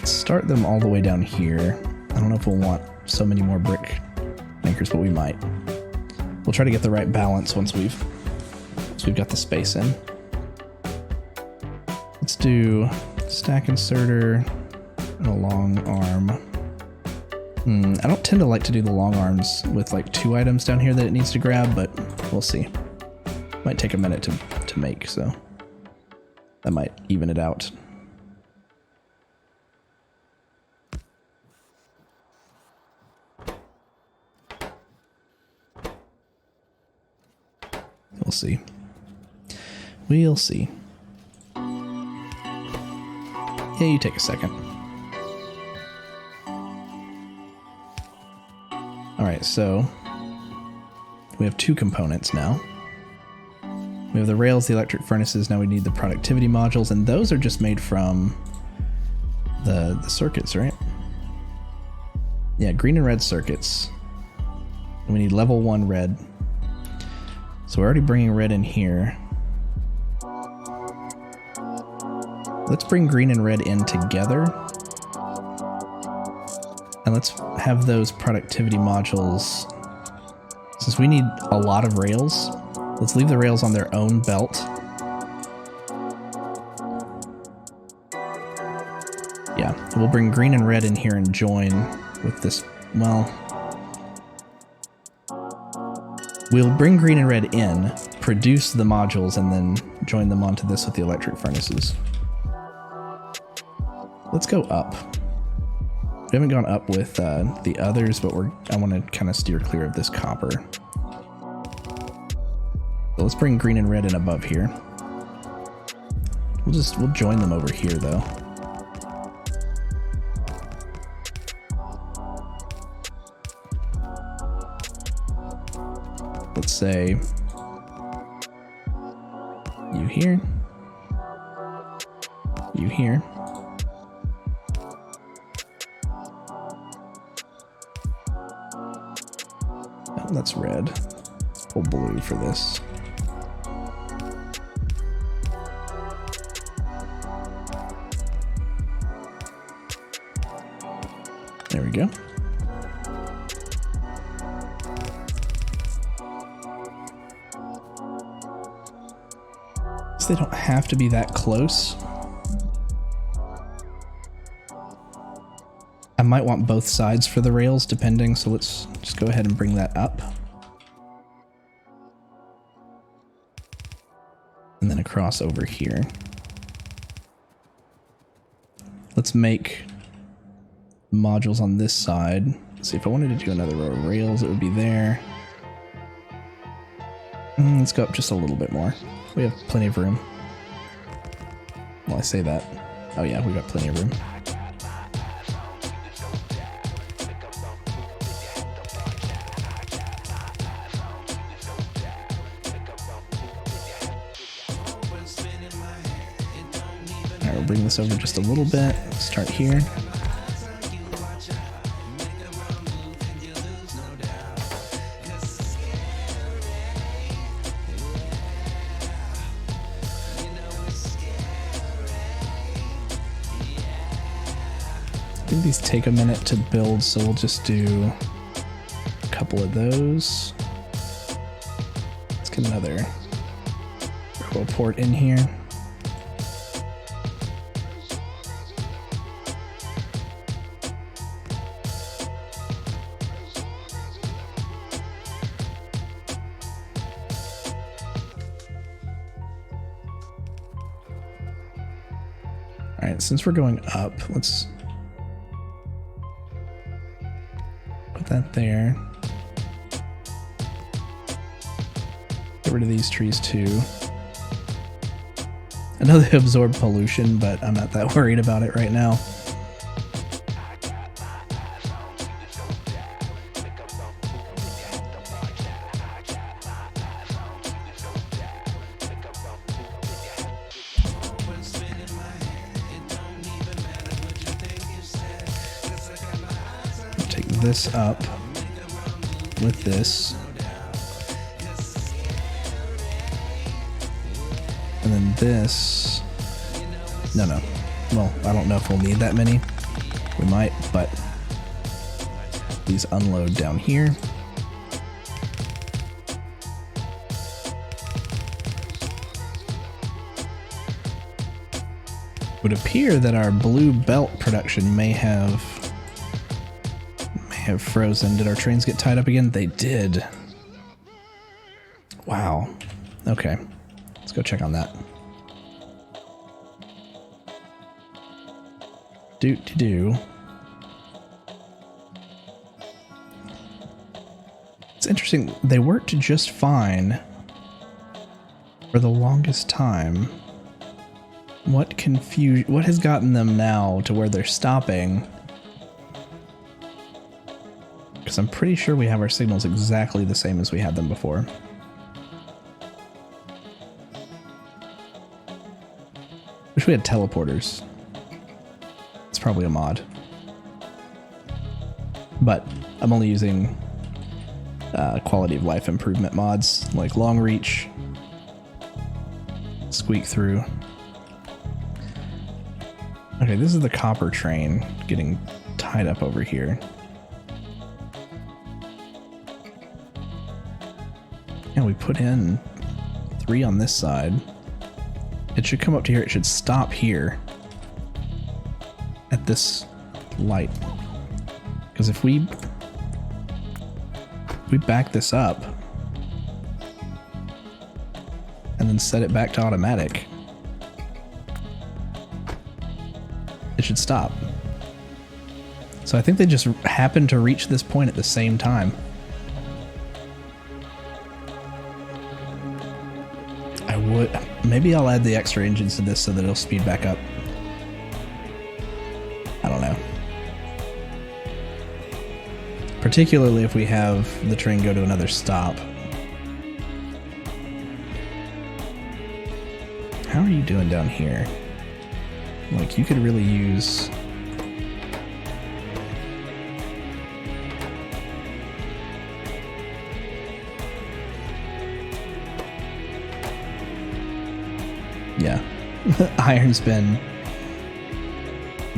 let's start them all the way down here. I don't know if we'll want so many more brick makers, but we might. We'll try to get the right balance once we've got the space in. Let's do stack inserter and a long arm. I don't tend to like to do the long arms with like 2 items down here that it needs to grab, but we'll see. Might take a minute to make, so that might even it out. We'll see. We'll see. Yeah, you take a second. Alright, so we have 2 components now. We have the rails, the electric furnaces, now we need the productivity modules, and those are just made from the circuits, right? Yeah, green and red circuits. And we need level 1 red. So we're already bringing red in here. Let's bring green and red in together. And let's have those productivity modules. Since we need a lot of rails, let's leave the rails on their own belt. Yeah, we'll bring green and red in here and join with this, well, we'll bring green and red in, produce the modules, and then join them onto this with the electric furnaces. Let's go up. We haven't gone up with the others, but I want to kind of steer clear of this copper. So let's bring green and red in above here. We'll join them over here though. Let's say you here, you here. Oh, that's red. Pull blue for this. There we go. They don't have to be that close. I might want both sides for the rails depending, so let's just go ahead and bring that up. And then across over here. Let's make modules on this side. Let's see, if I wanted to do another row of rails, it would be there. Let's go up just a little bit more. We have plenty of room. Well, I say that. Oh yeah, we got plenty of room. Alright, we'll bring this over just a little bit. Start here. I think these take a minute to build, so we'll just do a couple of those. Let's get another row port in here. All right, since we're going up, let's put that there. Get rid of these trees too. I know they absorb pollution, but I'm not that worried about it right now. Take this up with this. And then this, no. Well, I don't know if we'll need that many. We might, but these unload down here. It would appear that our blue belt production may have frozen. Did our trains get tied up again? They did. Wow. Okay. Let's go check on that. Do. It's interesting. They worked just fine for the longest time. What has gotten them now to where they're stopping? Because I'm pretty sure we have our signals exactly the same as we had them before. Wish we had teleporters. It's probably a mod. But I'm only using quality of life improvement mods like long reach, squeak through. Okay, this is the copper train getting tied up over here. And we put in 3 on this side. It should come up to here. It should stop here at this light. Because if we back this up and then set it back to automatic, it should stop. So I think they just happened to reach this point at the same time. Maybe I'll add the extra engines to this so that it'll speed back up. I don't know. Particularly if we have the train go to another stop. How are you doing down here? Like, you could really use... Yeah, iron's been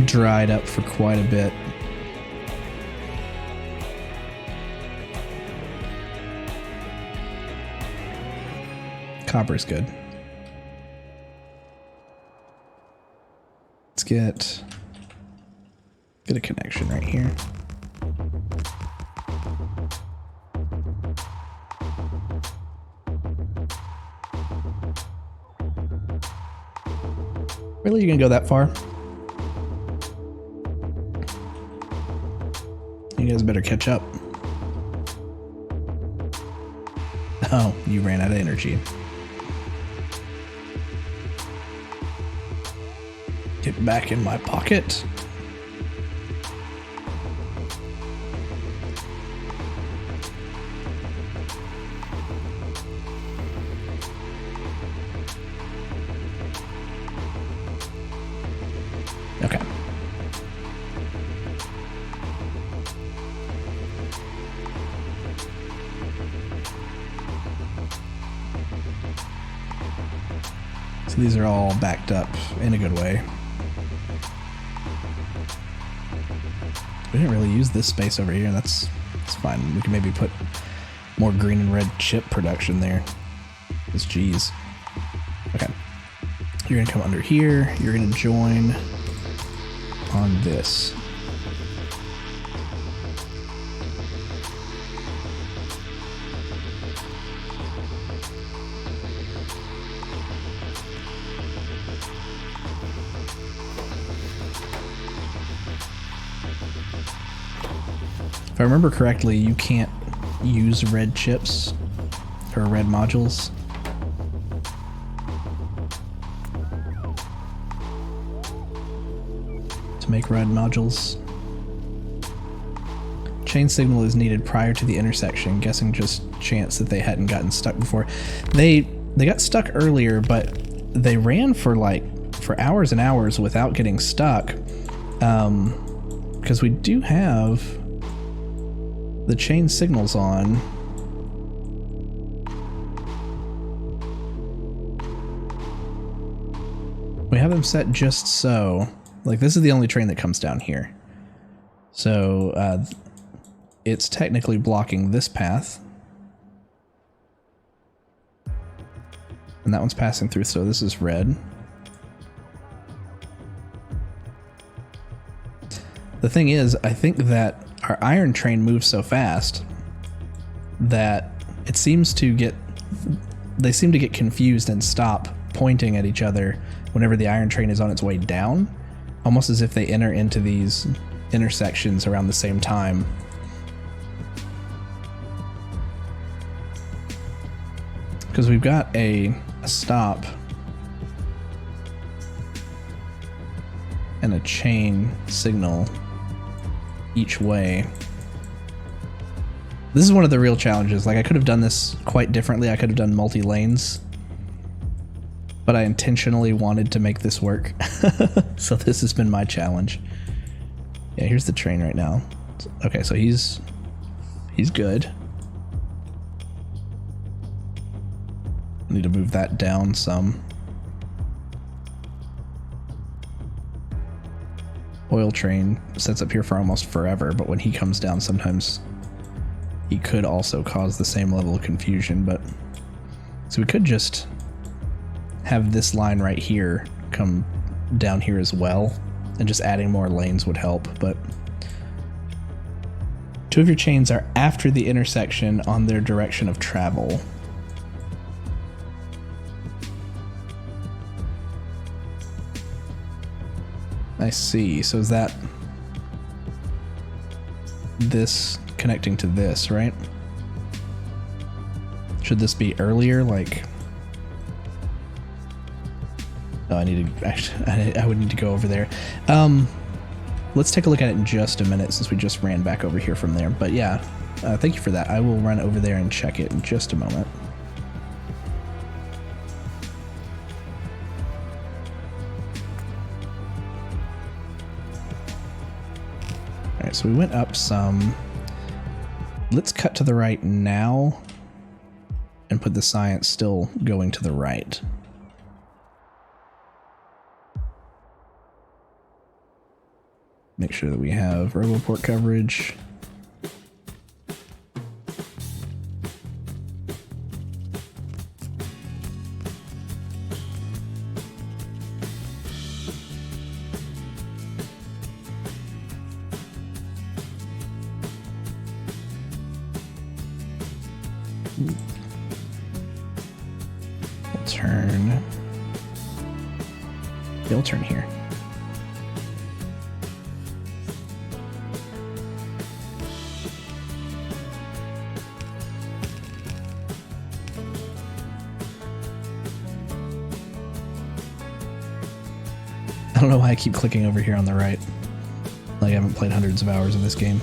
dried up for quite a bit. Copper's good. Let's get a connection right here. Really, you gonna go that far? You guys better catch up. Oh, you ran out of energy. Get back in my pocket. Okay. So these are all backed up in a good way. We didn't really use this space over here. That's fine. We can maybe put more green and red chip production there. It's G's. Okay. You're gonna come under here. You're gonna join on this. If I remember correctly, you can't use red chips or red modules. To make red modules. Chain signal is needed prior to the intersection. Guessing just chance that they hadn't gotten stuck before. They got stuck earlier, but they ran for hours and hours without getting stuck. Because we do have the chain signals on. We have them set just so. Like, this is the only train that comes down here. So it's technically blocking this path. And that one's passing through, so this is red. The thing is, I think that our iron train moves so fast that it seems to get... They seem to get confused and stop pointing at each other whenever the iron train is on its way down, almost as if they enter into these intersections around the same time. Because we've got a stop and a chain signal each way. This is one of the real challenges. Like, I could have done this quite differently. I could have done multi-lanes, but I intentionally wanted to make this work. So this has been my challenge. Yeah, here's the train right now. Okay, so he's good. I need to move that down some. Oil train sits up here for almost forever, but when he comes down, sometimes he could also cause the same level of confusion. But so we could just have this line right here come down here as well, and just adding more lanes would help. But two of your chains are after the intersection on their direction of travel. I see. So is that this connecting to this, right? Should this be earlier? Like, oh, I need to actually, I would need to go over there. Let's take a look at it in just a minute, since we just ran back over here from there. But yeah, thank you for that. I will run over there and check it in just a moment. Alright, so we went up some. Let's cut to the right now and put the science still going to the right. Make sure that we have RoboPort coverage. Turn. They'll turn here. I don't know why I keep clicking over here on the right. Like I haven't played hundreds of hours of this game.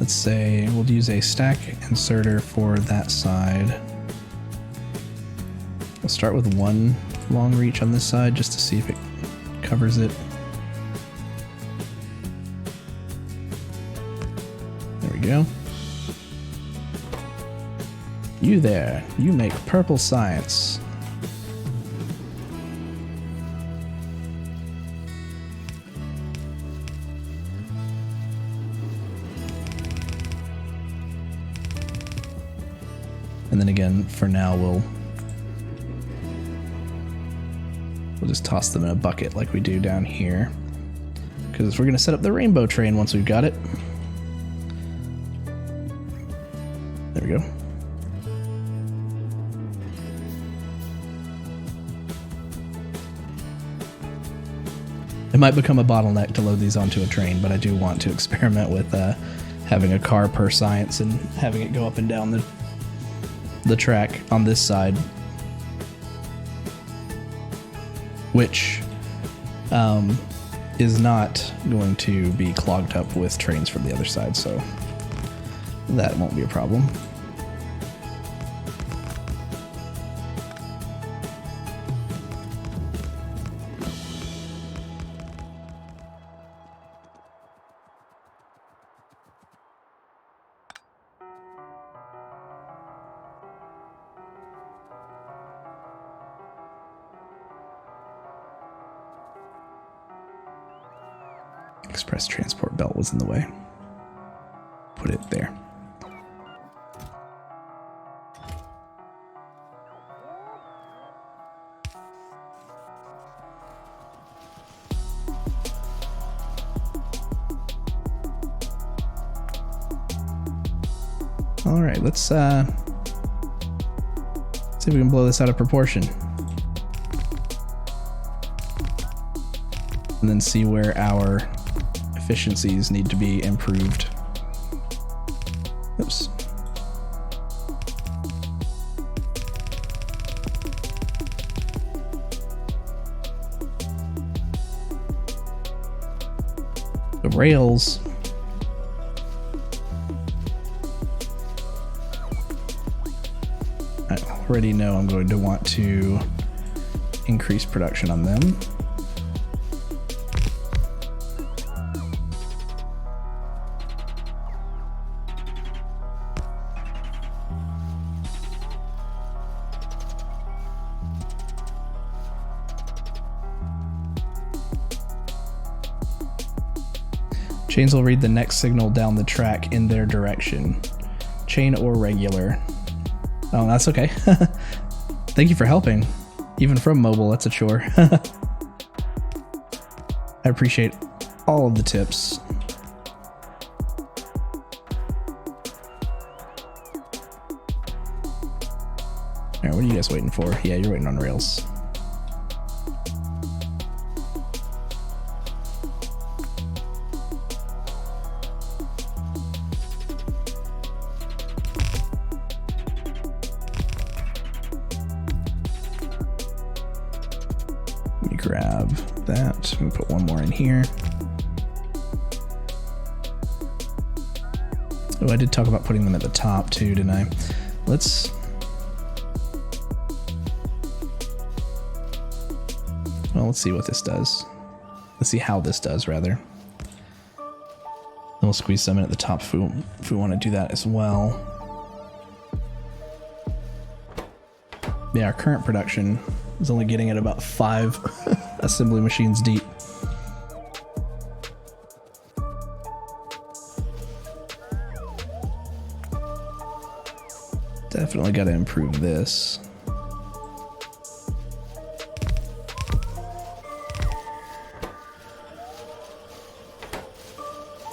Let's say we'll use a stack inserter for that side. We'll start with one long reach on this side just to see if it covers it. There we go. You there, you make purple science. And then again, for now, we'll just toss them in a bucket like we do down here. Because we're going to set up the rainbow train once we've got it. There we go. It might become a bottleneck to load these onto a train, but I do want to experiment with having a car per science and having it go up and down the track on this side, which is not going to be clogged up with trains from the other side, so that won't be a problem. Express transport belt was in the way. Put it there. All right, let's see if we can blow this out of proportion. And then see where our efficiencies need to be improved. Oops. The rails. I already know I'm going to want to increase production on them. Chains will read the next signal down the track in their direction. Chain or regular. Oh, that's okay. Thank you for helping. Even from mobile, that's a chore. I appreciate all of the tips. Alright, what are you guys waiting for? Yeah, you're waiting on rails. Grab that. We put one more in here. Oh, I did talk about putting them at the top too, didn't I? Let's see what this does. Let's see how this does, rather. Then we'll squeeze some in at the top if we want to do that as well. Yeah, our current production is only getting at about 5 assembly machines deep. Definitely got to improve this.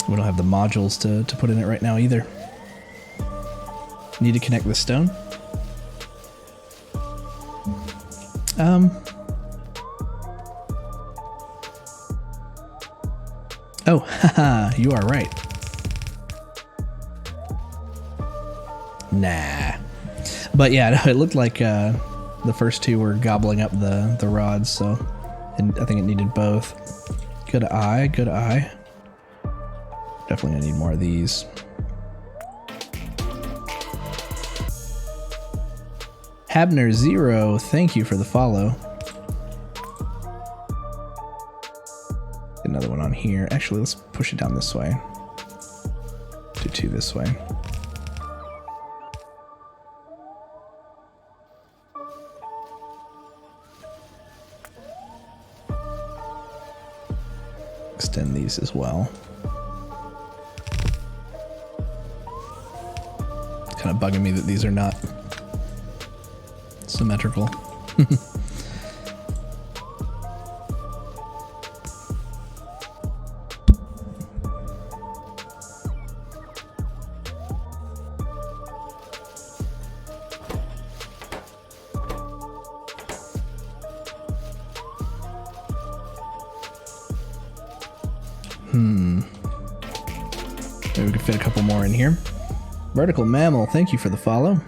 We don't have the modules to put in it right now either. Need to connect the stone. Oh, haha, you are right. Nah. But yeah, it looked like the first two were gobbling up the rods, so I think it needed both. Good eye, good eye. Definitely gonna need more of these. Habner0, thank you for the follow. Another one on here. Actually, let's push it down this way. Do 2 this way. Extend these as well. It's kind of bugging me that these are not symmetrical. Maybe we could fit a couple more in here. Vertical Mammal, thank you for the follow.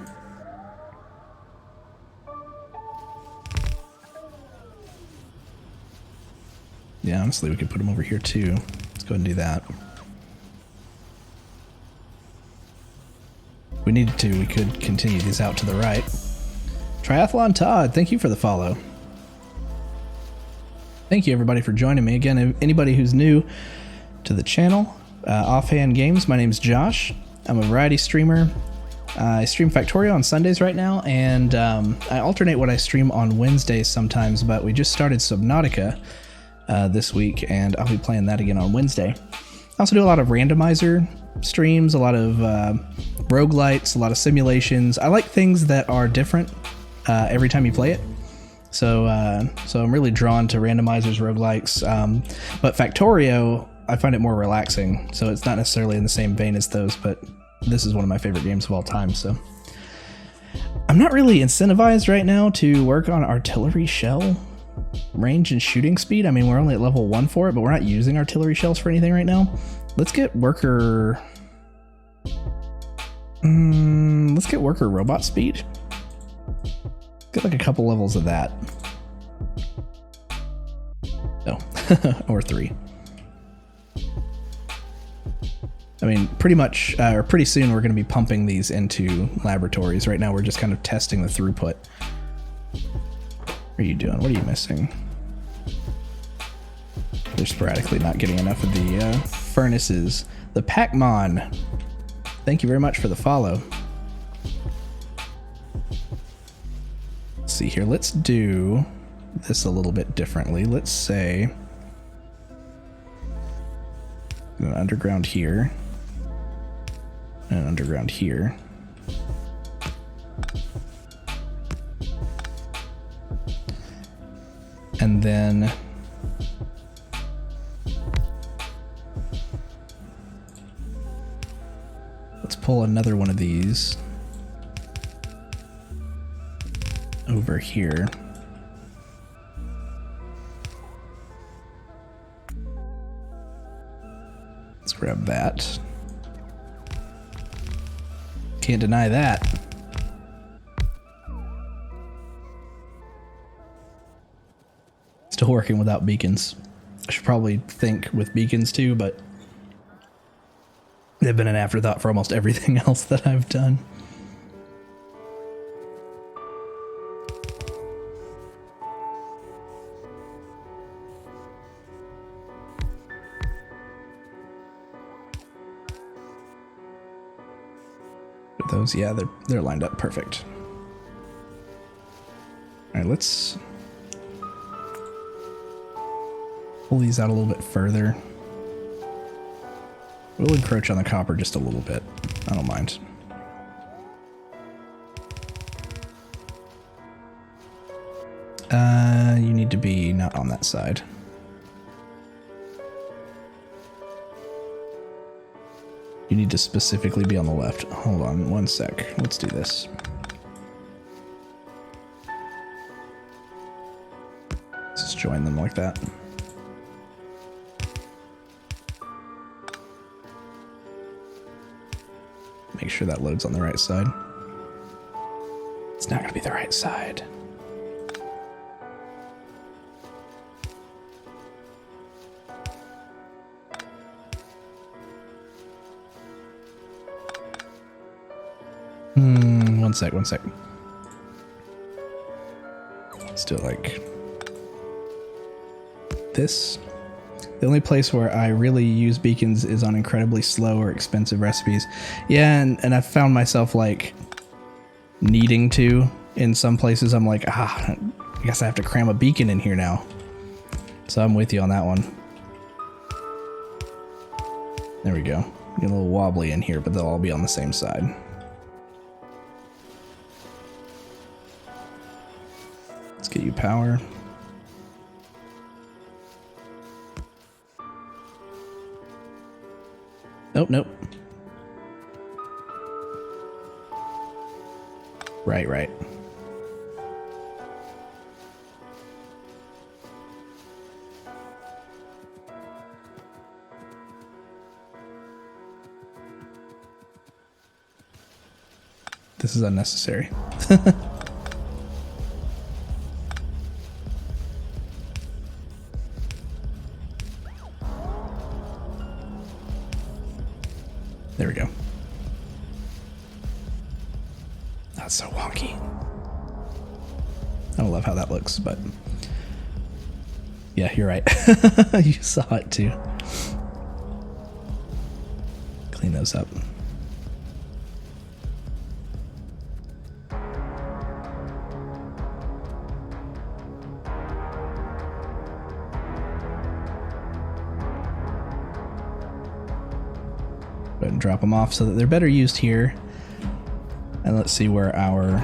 Yeah, honestly, we could put them over here too. Let's go ahead and do that. If we needed to, we could continue these out to the right. Triathlon Todd, thank you for the follow. Thank you everybody for joining me. Again, anybody who's new to the channel, Offhand Games, my name's Josh. I'm a variety streamer. I stream Factorio on Sundays right now, and I alternate what I stream on Wednesdays sometimes, but we just started Subnautica, this week, and I'll be playing that again on Wednesday. I also do a lot of randomizer streams, a lot of roguelites, a lot of simulations. I like things that are different every time you play it. So I'm really drawn to randomizers, roguelikes, but Factorio, I find it more relaxing. So it's not necessarily in the same vein as those, but this is one of my favorite games of all time. So I'm not really incentivized right now to work on artillery shell range and shooting speed. I mean, we're only at level 1 for it, but we're not using artillery shells for anything right now. Let's get worker... let's get worker robot speed. Get like a couple levels of that. Oh, or 3. I mean, pretty much, or pretty soon we're going to be pumping these into laboratories. Right now we're just kind of testing the throughput. What are you doing? What are you missing? They're sporadically not getting enough of the furnaces. The Pac-Mon. Thank you very much for the follow. Let's see here. Let's do this a little bit differently. Let's say an underground here and an underground here. And then let's pull another one of these over here. Let's grab that. Can't deny that. Still working without beacons. I should probably think with beacons too, but they've been an afterthought for almost everything else that I've done. Those, yeah, they're lined up perfect. All right, let's pull these out a little bit further. We'll encroach on the copper just a little bit. I don't mind. You need to be not on that side. You need to specifically be on the left. Hold on one sec. Let's do this. Let's just join them like that. Make sure that loads on the right side. It's not gonna be the right side. One sec. Let's do it like this. The only place where I really use beacons is on incredibly slow or expensive recipes. Yeah, and I've found myself like needing to in some places. I'm like, I guess I have to cram a beacon in here now. So I'm with you on that one. There we go. Get a little wobbly in here, but they'll all be on the same side. Let's get you power. Nope. Right. This is unnecessary. There we go. That's so wonky. I don't love how that looks, but yeah, you're right. You saw it too. Clean those up. ahead and drop them off so that they're better used here. And let's see where our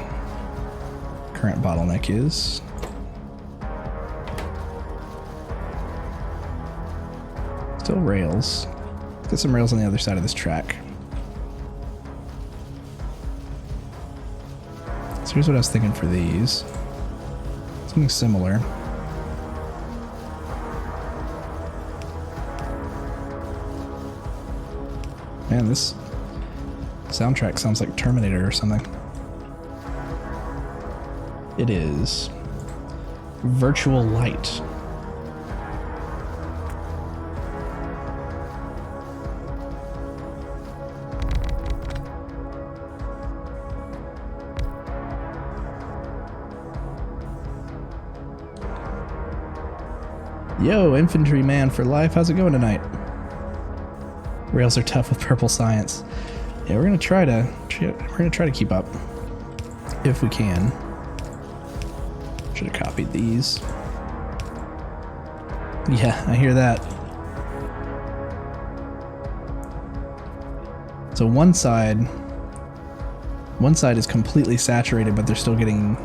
current bottleneck is. Still rails. Let's get some rails on the other side of this track. So here's what I was thinking for these. Something similar. Man, this soundtrack sounds like Terminator or something. It is Virtual Light. Yo, infantryman for life. How's it going tonight? Rails are tough with purple science. Yeah, we're gonna try to keep up if we can. Should have copied these. Yeah, I hear that. So one side is completely saturated, but they're still getting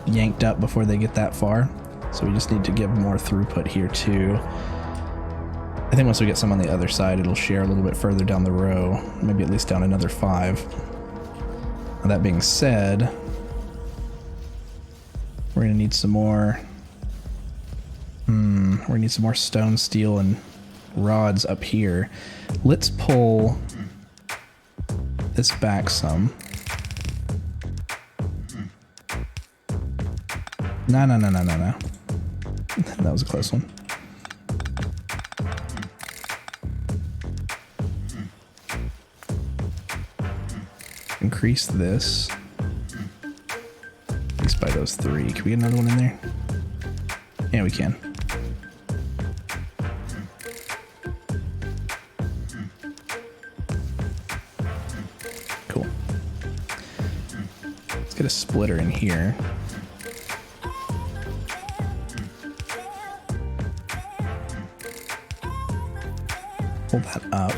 yanked up before they get that far. So we just need to give more throughput here too. I think once we get some on the other side, it'll share a little bit further down the row, maybe at least down another 5. Now, that being said, we're gonna need some more. We're gonna need some more stone, steel, and rods up here. Let's pull this back some. No. That was a close one. Increase this. At least by those 3. Can we get another one in there? Yeah, we can. Cool. Let's get a splitter in here. Pull that up.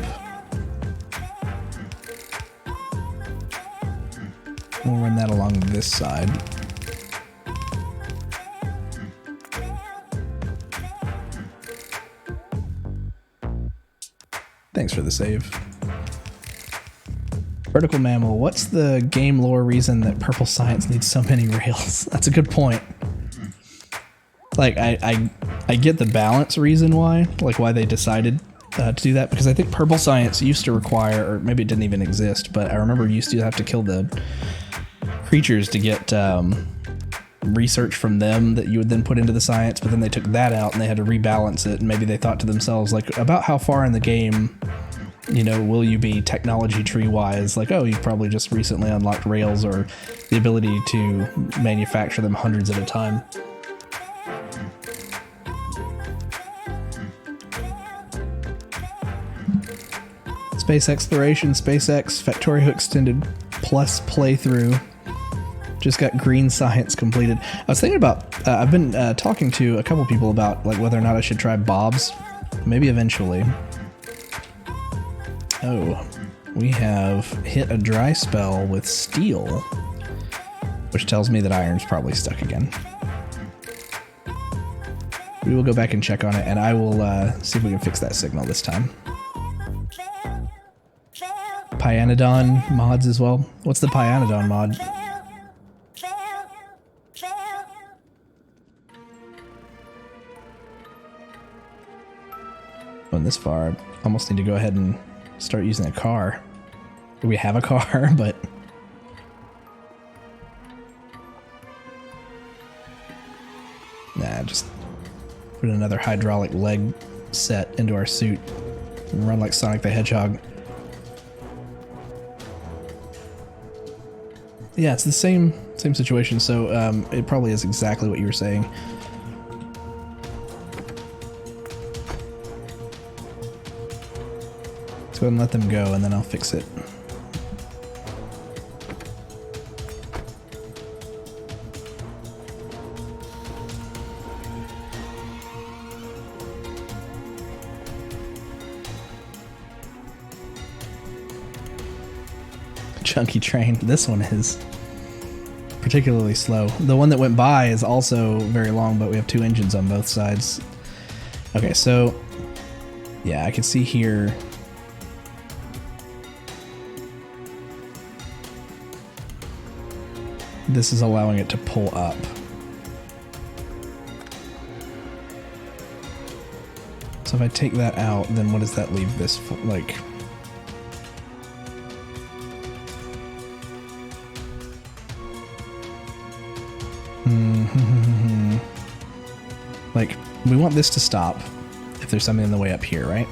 We'll run that along this side. Thanks for the save. Vertical mammal, what's the game lore reason that purple science needs so many rails? That's a good point. Like, I get the balance reason why, like why they decided to do that, because I think purple science used to require, or maybe it didn't even exist, but I remember you used to have to kill the creatures to get research from them that you would then put into the science, but then they took that out and they had to rebalance it, and maybe they thought to themselves, like, about how far in the game, you know, will you be technology tree wise? Like, oh, you've probably just recently unlocked rails or the ability to manufacture them hundreds at a time. Space exploration, SpaceX, Factorio Extended Plus playthrough. Just got green science completed. I was thinking about, I've been talking to a couple people about like whether or not I should try Bob's. Maybe eventually. Oh, we have hit a dry spell with steel, which tells me that iron's probably stuck again. We will go back and check on it, and I will see if we can fix that signal this time. Pyanodon mods as well. What's the Pyanodon mod? Going this far, I almost need to go ahead and start using a car. We have a car, but nah, just put another hydraulic leg set into our suit and run like Sonic the Hedgehog. Yeah, it's the same situation, so it probably is exactly what you were saying. Let's go ahead and let them go, and then I'll fix it. chunky train. This one is particularly slow. The one that went by is also very long, but we have 2 engines on both sides. Okay, so yeah, I can see here. This is allowing it to pull up. So if I take that out, then what does that leave this for, like? Like, we want this to stop if there's something in the way up here, right?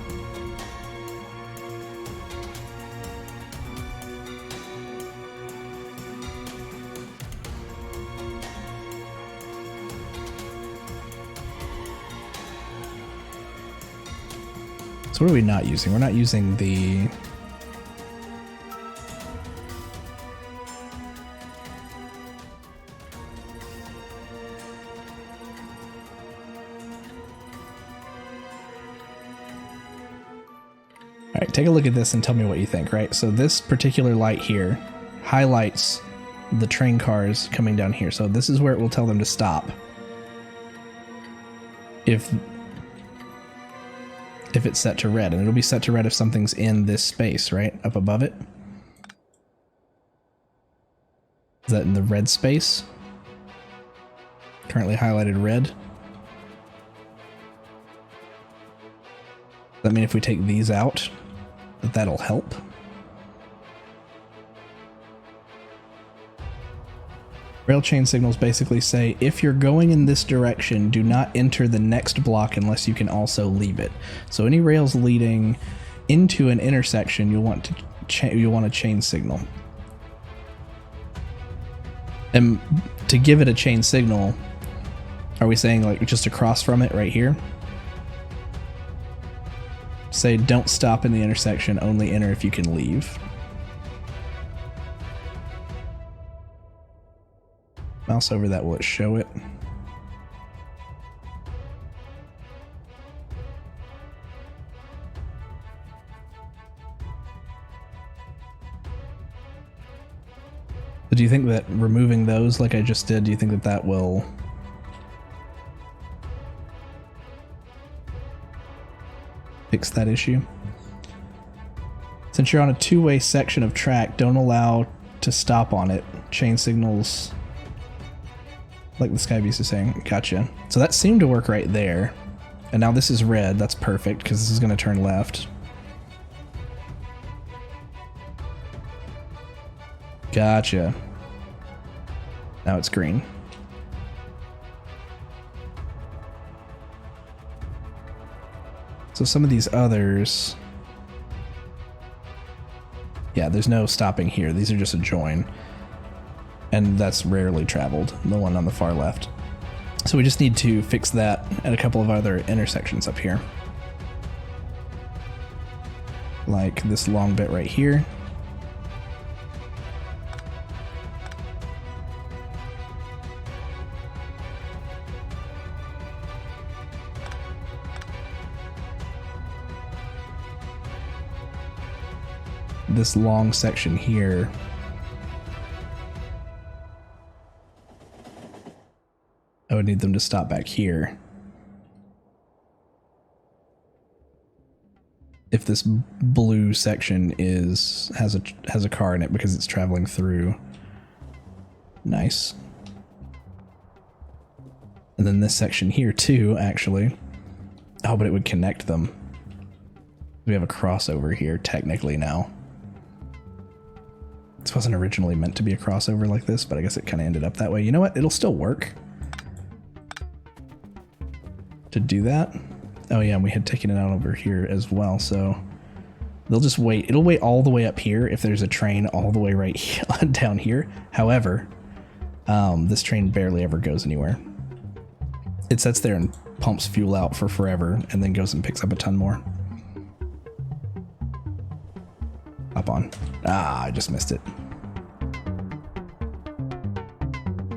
So what are we not using? We're not using the... All right, take a look at this and tell me what you think, right? So this particular light here highlights the train cars coming down here. So this is where it will tell them to stop. If it's set to red, and it'll be set to red if something's in this space, right? Up above it. Is that in the red space? Currently highlighted red. Does that mean if we take these out, that'll help? Rail chain signals basically say, if you're going in this direction, do not enter the next block unless you can also leave it. So any rails leading into an intersection, you'll want a chain signal. And to give it a chain signal, are we saying like just across from it right here? Say don't stop in the intersection, only enter if you can leave. Mouse over that, will it show it? So do you think that removing those like I just did, do you think that that will fix that issue? Since you're on a 2-way section of track, don't allow to stop on it. Chain signals, like the Sky Beast is saying. Gotcha. So that seemed to work right there. And now this is red. That's perfect because this is going to turn left. Gotcha. Now it's green. So some of these others... Yeah, there's no stopping here. These are just a join. And that's rarely traveled, the one on the far left. So we just need to fix that at a couple of other intersections up here. Like this long bit right here. This long section here. I would need them to stop back here. If this blue section has a car in it because it's traveling through. Nice. And then this section here too, actually. Oh, but it would connect them. We have a crossover here technically now. This wasn't originally meant to be a crossover like this, but I guess it kind of ended up that way. You know what? It'll still work to do that. Oh yeah, and we had taken it out over here as well, so they'll just wait. It'll wait all the way up here if there's a train all the way right down here. However, this train barely ever goes anywhere. It sits there and pumps fuel out for forever and then goes and picks up a ton more. Hop on. Ah, I just missed it.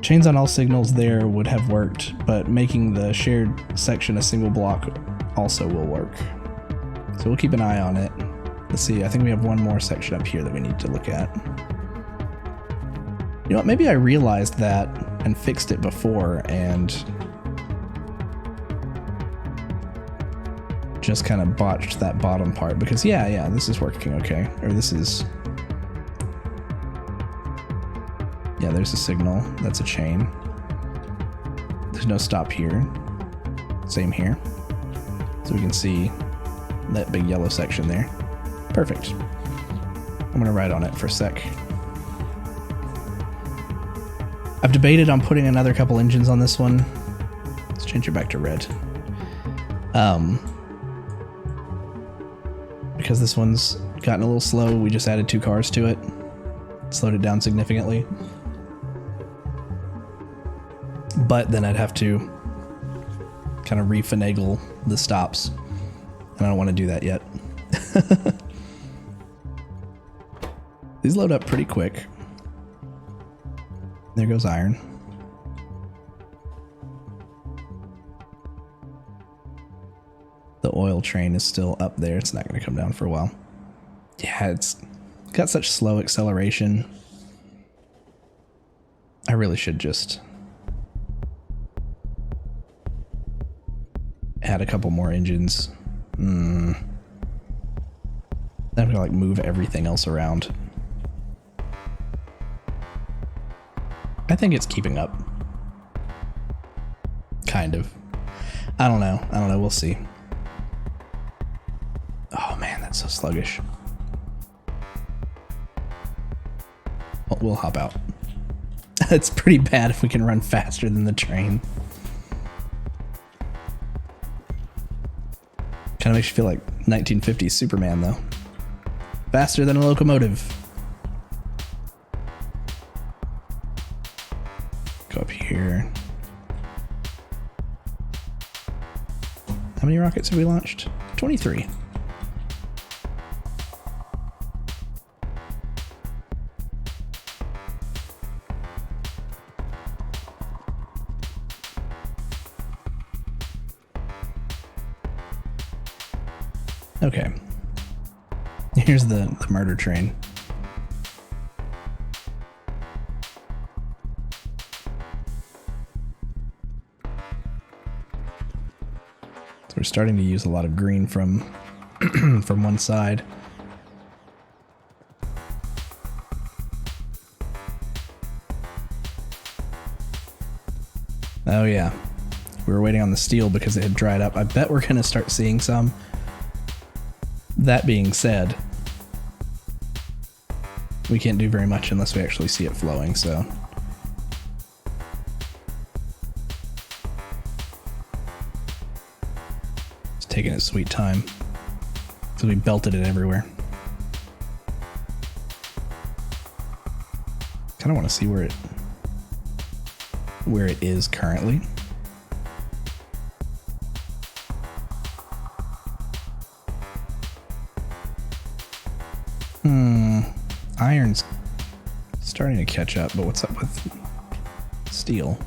Chains on all signals there would have worked, but making the shared section a single block also will work. So we'll keep an eye on it. Let's see, I think we have one more section up here that we need to look at. know what, maybe I realized that and fixed it before and just kind of botched that bottom part, because yeah, this is working okay. Or this is... Yeah, there's a signal. That's a chain. There's no stop here. Same here. So we can see that big yellow section there. Perfect. I'm gonna ride on it for a sec. I've debated on putting another couple engines on this one. Let's change it back to red. Because this one's gotten a little slow, we just added 2 cars to it. Slowed it down significantly. But then I'd have to kind of refinagle the stops. And I don't want to do that yet. These load up pretty quick. There goes iron. The oil train is still up there. It's not going to come down for a while. Yeah, it's got such slow acceleration. I really should just add a couple more engines. I'm gonna like move everything else around. I think it's keeping up. Kind of. I don't know. We'll see. Oh man, that's so sluggish. Well, we'll hop out. It's pretty bad if we can run faster than the train. Kind of makes you feel like 1950s Superman, though. Faster than a locomotive. Go up here. How many rockets have we launched? 23. Okay. Here's the murder train. So we're starting to use a lot of green from from one side. Oh yeah. We were waiting on the steel because it had dried up. I bet we're going to start seeing some. That being said, we can't do very much unless we actually see it flowing, so. It's taking its sweet time. So we belted it everywhere. Kind of want to see where it is currently. Iron's starting to catch up, but what's up with steel?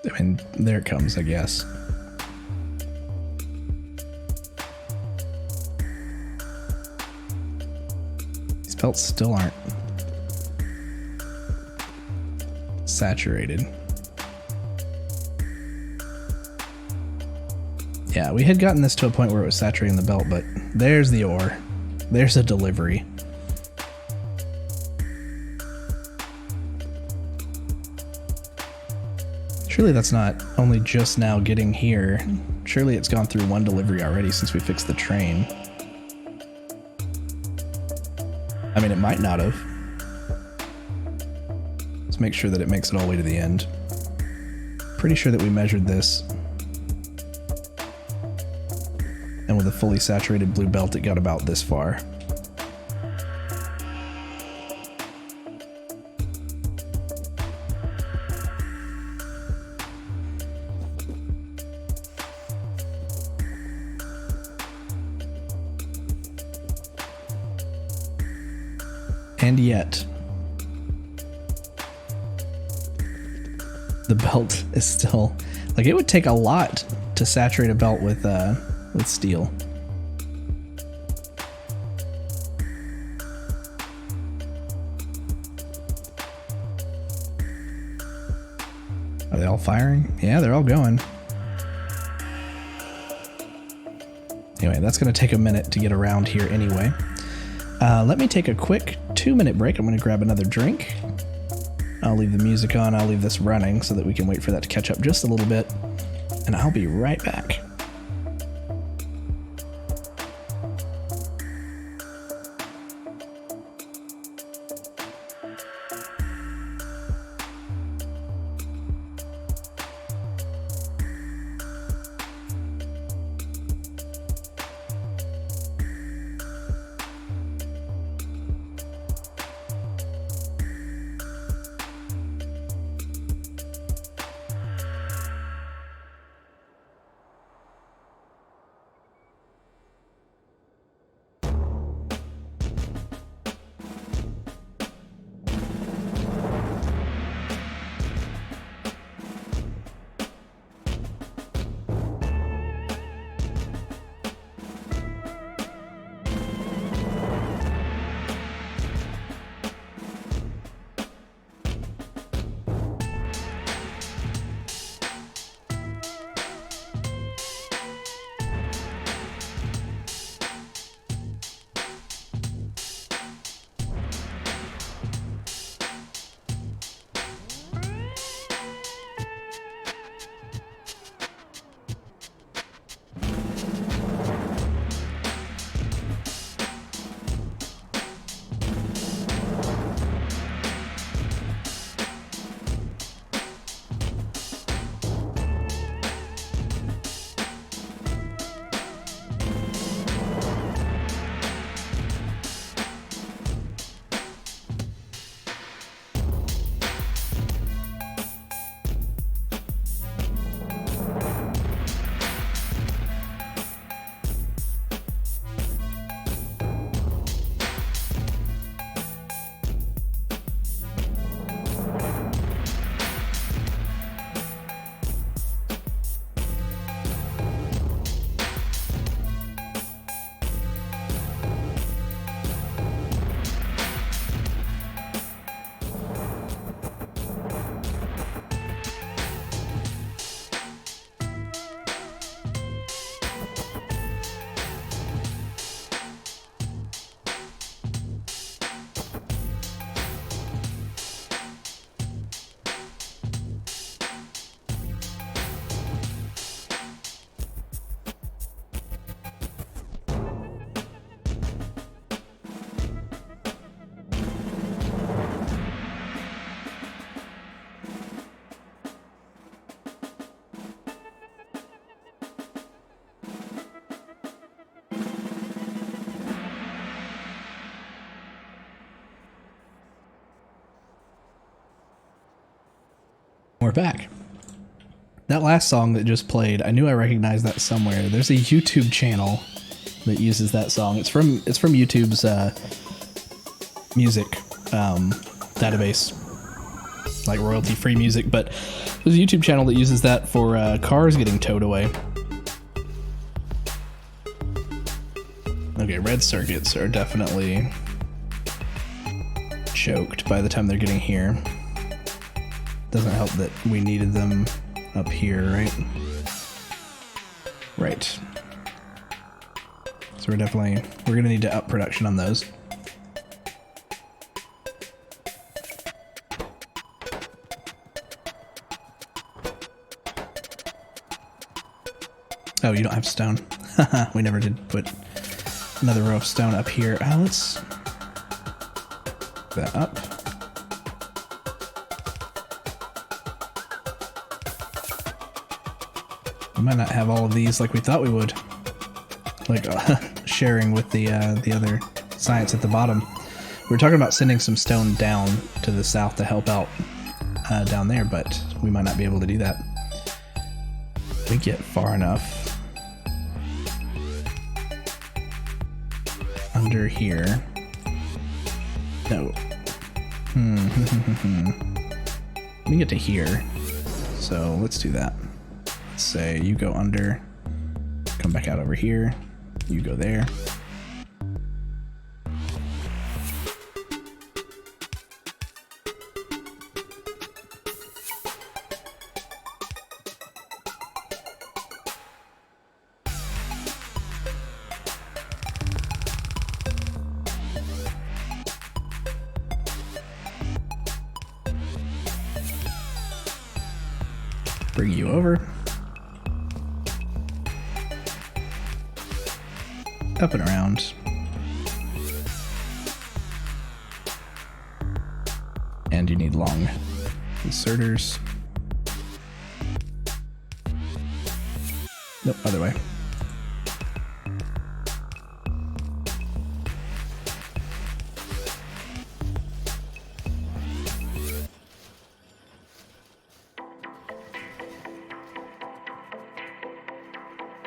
I mean, there it comes, I guess. These belts still aren't saturated. Yeah, we had gotten this to a point where it was saturating the belt, but there's the ore. There's a delivery. Surely that's not only just now getting here. Surely it's gone through one delivery already since we fixed the train. I mean, it might not have. Let's make sure that it makes it all the way to the end. Pretty sure that we measured this. And with a fully saturated blue belt, it got about this far. And yet, The belt is still, like, it would take a lot to saturate a belt with steel. Are they all firing? Yeah, they're all going. Anyway, that's going to take a minute to get around here anyway. Let me take a quick 2-minute break. I'm going to grab another drink. I'll leave the music on. I'll leave this running so that we can wait for that to catch up just a little bit. And I'll be right back. We're back. That last song that just played, I knew I recognized that somewhere. There's a YouTube channel that uses that song. It's from YouTube's music database, like royalty-free music. But there's a YouTube channel that uses that for cars getting towed away. Okay, red circuits are definitely choked by the time they're getting here. Doesn't help that we needed them up here, right? Right. So we're gonna need to up production on those. Oh, you don't have stone. We never did put another row of stone up here. Let's put that up. We might not have all of these like we thought we would. Like sharing with the other science at the bottom. We were talking about sending some stone down to the south to help out down there, but we might not be able to do that. If we get far enough under here. No. Let me get to here. So let's do that. Let's say you go under, come back out over here, you go there. Bring you over. Up and around. And you need long inserters. Nope, other way.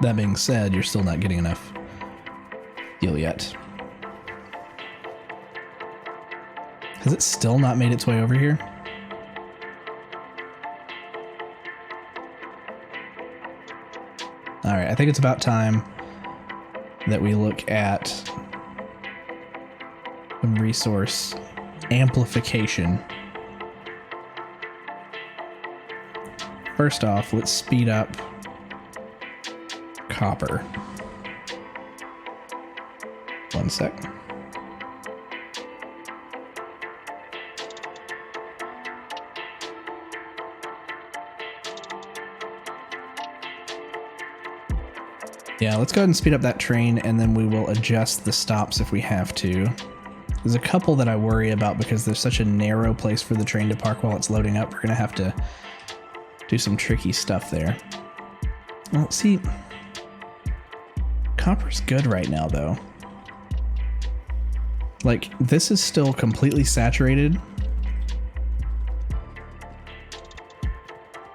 That being said, you're still not getting enough steel yet. Has it still not made its way over here? Alright, I think it's about time that we look at some resource amplification. First off, let's speed up copper. One sec. Yeah, let's go ahead and speed up that train, and then we will adjust the stops if we have to. There's a couple that I worry about because there's such a narrow place for the train to park while it's loading up. We're gonna have to do some tricky stuff there. Well, see, copper's good right now, though. Like, this is still completely saturated,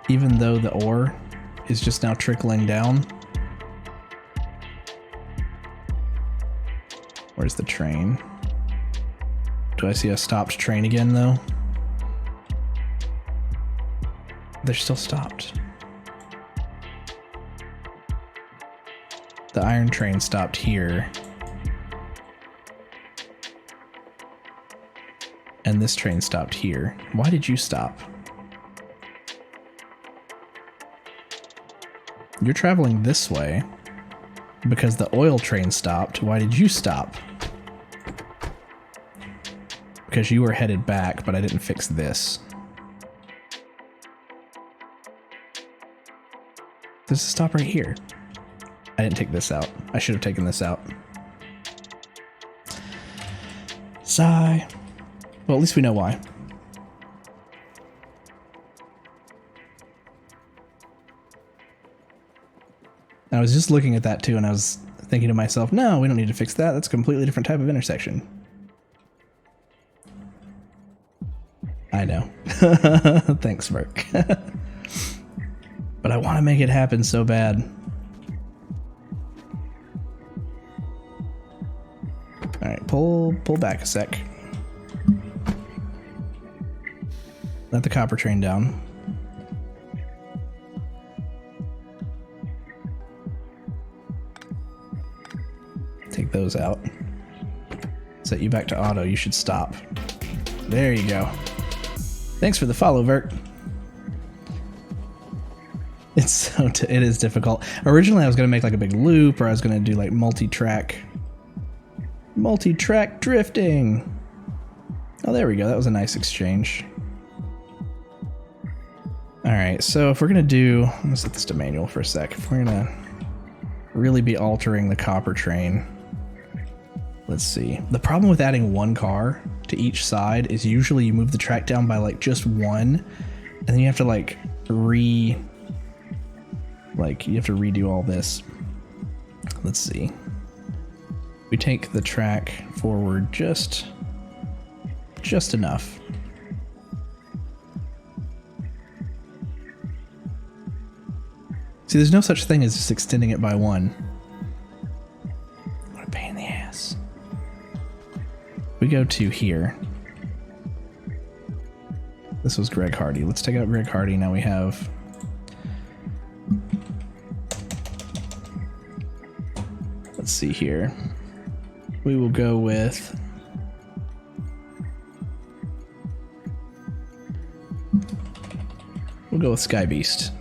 even though the ore is just now trickling down. Where's the train? Do I see a stopped train again, though? They're still stopped. The iron train stopped here. And this train stopped here. Why did you stop? You're traveling this way because the oil train stopped. Why did you stop? Because you were headed back, but I didn't fix this. There's a stop right here. I didn't take this out. I should have taken this out. Sigh. Well, at least we know why. I was just looking at that too, and I was thinking to myself, no, we don't need to fix that. That's a completely different type of intersection. I know. Thanks, Merc. But I want to make it happen so bad. Alright, pull back a sec. Let the copper train down. Take those out. Set you back to auto. You should stop. There you go. Thanks for the follow, Vert. It is difficult. Originally, I was gonna make like a big loop, or I was gonna do like multi-track drifting. Oh, there we go. That was a nice exchange. All right, so if we're gonna do, I'm gonna set this to manual for a sec. If we're gonna really be altering the copper train, let's see. The problem with adding one car to each side is usually you move the track down by like just one, and then you have to like you have to redo all this. Let's see. We take the track forward just enough. See, there's no such thing as just extending it by one. What a pain in the ass. We go to here. This was Greg Hardy. Let's take out Greg Hardy. Now we have see here. We will go with... We'll go with Sky Beast.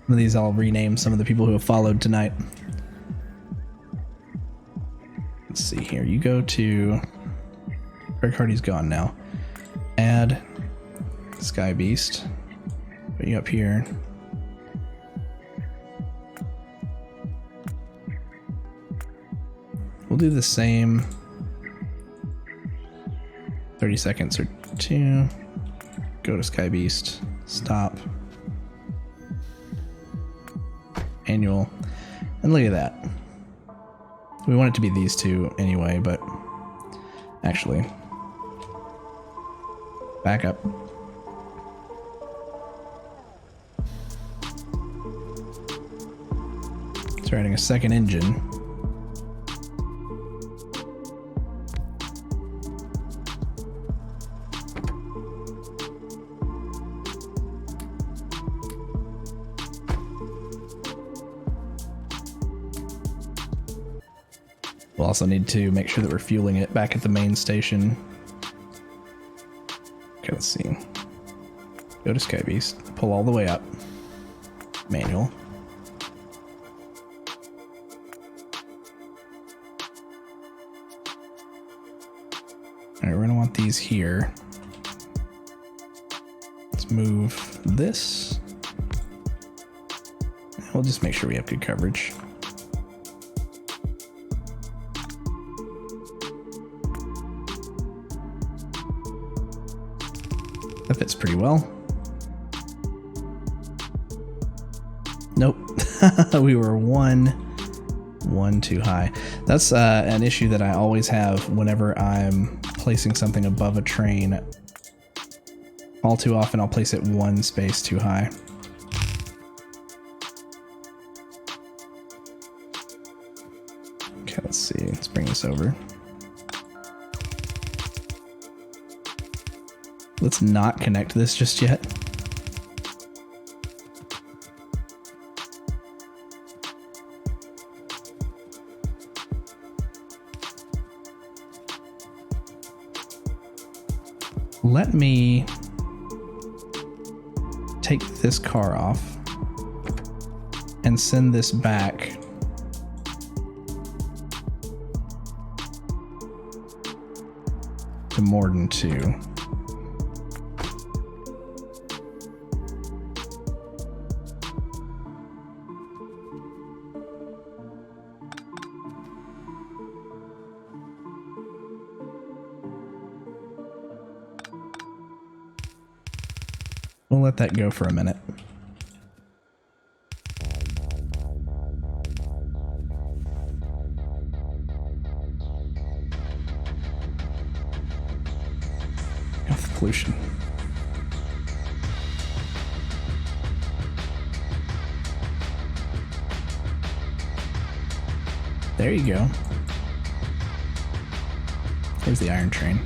Some of these I'll rename some of the people who have followed tonight. Let's see here. You go to... Greg Hardy's gone now. Add Sky Beast. Put you up here. We'll do the same 30 seconds or 2. Go to Sky Beast. Stop. Annual. And look at that. We want it to be these two anyway, but actually, back up. It's writing a second engine. We'll also need to make sure that we're fueling it back at the main station. Okay, let's see. Go to Sky Beast. Pull all the way up. Manual. Alright, we're going to want these here. Let's move this. We'll just make sure we have good coverage. That fits pretty well. Nope. We were one too high. That's an issue that I always have whenever I'm placing something above a train. All too often I'll place it one space too high. Okay, let's see. Let's bring this over. Let's not connect this just yet. Let me take this car off and send this back to Morden 2. We'll let that go for a minute. Health pollution. There you go. There's the iron train.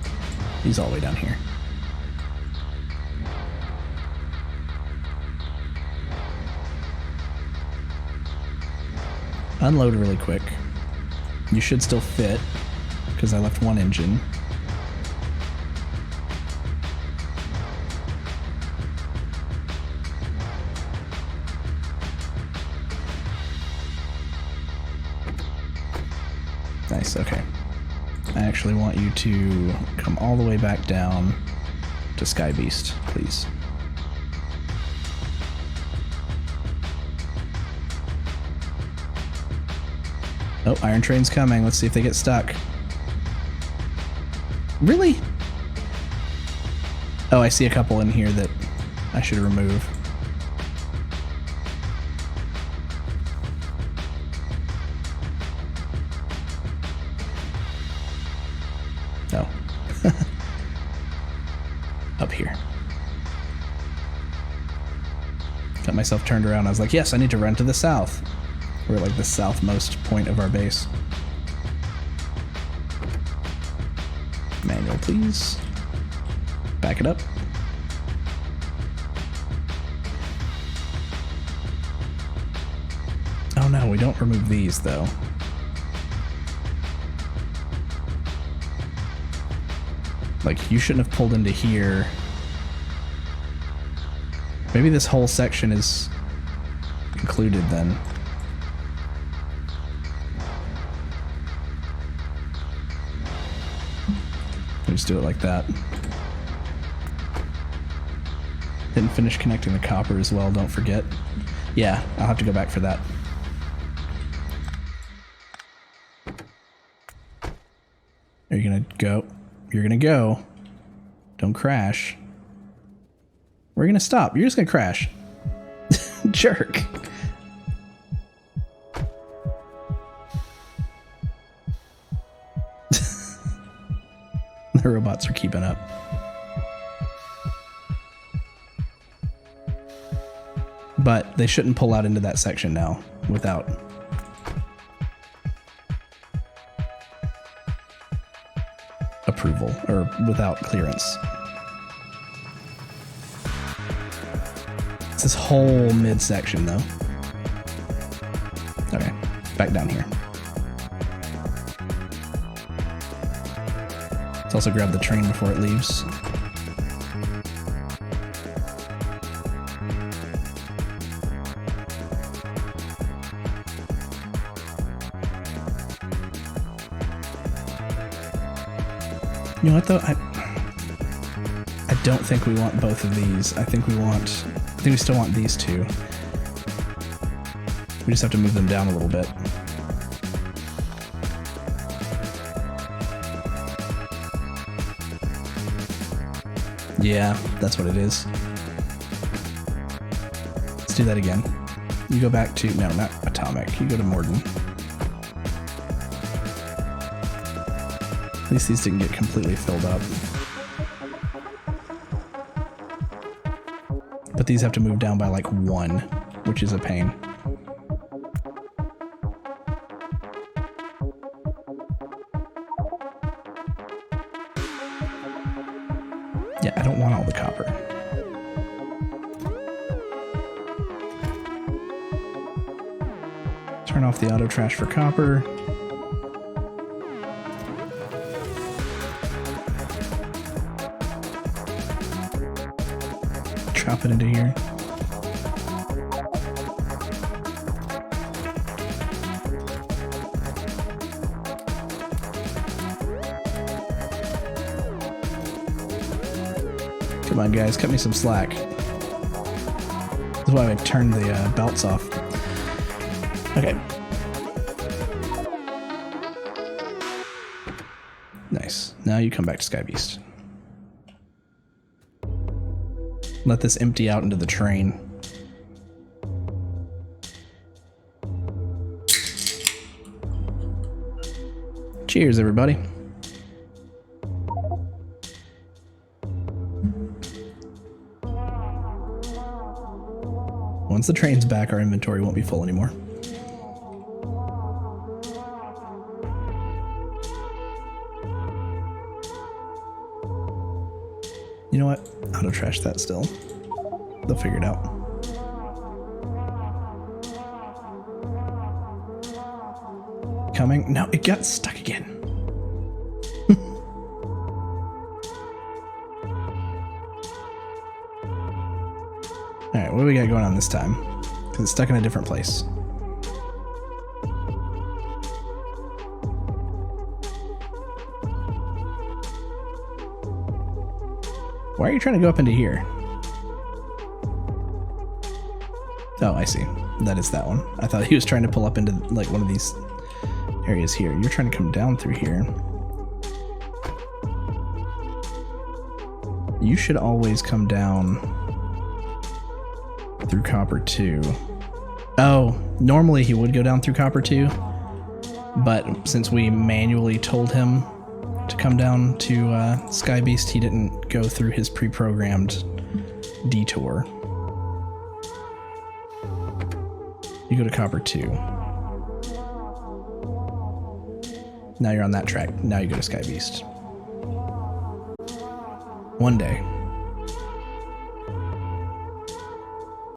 He's all the way down here. Unload really quick. You should still fit, because I left one engine. Nice, okay. I actually want you to come all the way back down to Sky Beast, please. Oh, iron train's coming. Let's see if they get stuck. Really? Oh, I see a couple in here that I should remove. Oh. Up here. Got myself turned around. I was like, yes, I need to run to the south. We're at like the southmost point of our base. Manual, please. Back it up. Oh no, we don't remove these though. Like, you shouldn't have pulled into here. Maybe this whole section is included then. We'll just do it like that. Didn't finish connecting the copper as well, don't forget. Yeah, I'll have to go back for that. Are you gonna go? You're gonna go. Don't crash. We're gonna stop. You're just gonna crash. Jerk. The robots are keeping up. But they shouldn't pull out into that section now without approval or without clearance. It's this whole midsection though. Okay, back down here. Let's also grab the train before it leaves. You know what though? I don't think we want both of these. I think we still want these two. We just have to move them down a little bit. Yeah, that's what it is. Let's do that again. You go back to, no, not Atomic. You go to Morden. At least these didn't get completely filled up. But these have to move down by like 1, which is a pain. Yeah, I don't want all the copper. Turn off the auto trash for copper. Drop it into here. Come on, guys, cut me some slack. That's why I turned the belts off. Okay. Nice. Now you come back to Sky Beast. Let this empty out into the train. Cheers, everybody. Once the train's back, our inventory won't be full anymore. You know what? Auto trash that still. They'll figure it out. Coming? No, it got stuck again. Alright, what do we got going on this time? Because it's stuck in a different place. Why are you trying to go up into here? Oh, I see. That is that one. I thought he was trying to pull up into like one of these areas here. You're trying to come down through here. You should always come down through copper 2. Oh, normally he would go down through copper 2, but since we manually told him to come down to Sky Beast, he didn't go through his pre-programmed detour. You go to copper 2. Now you're on that track. Now you go to Sky Beast. One day.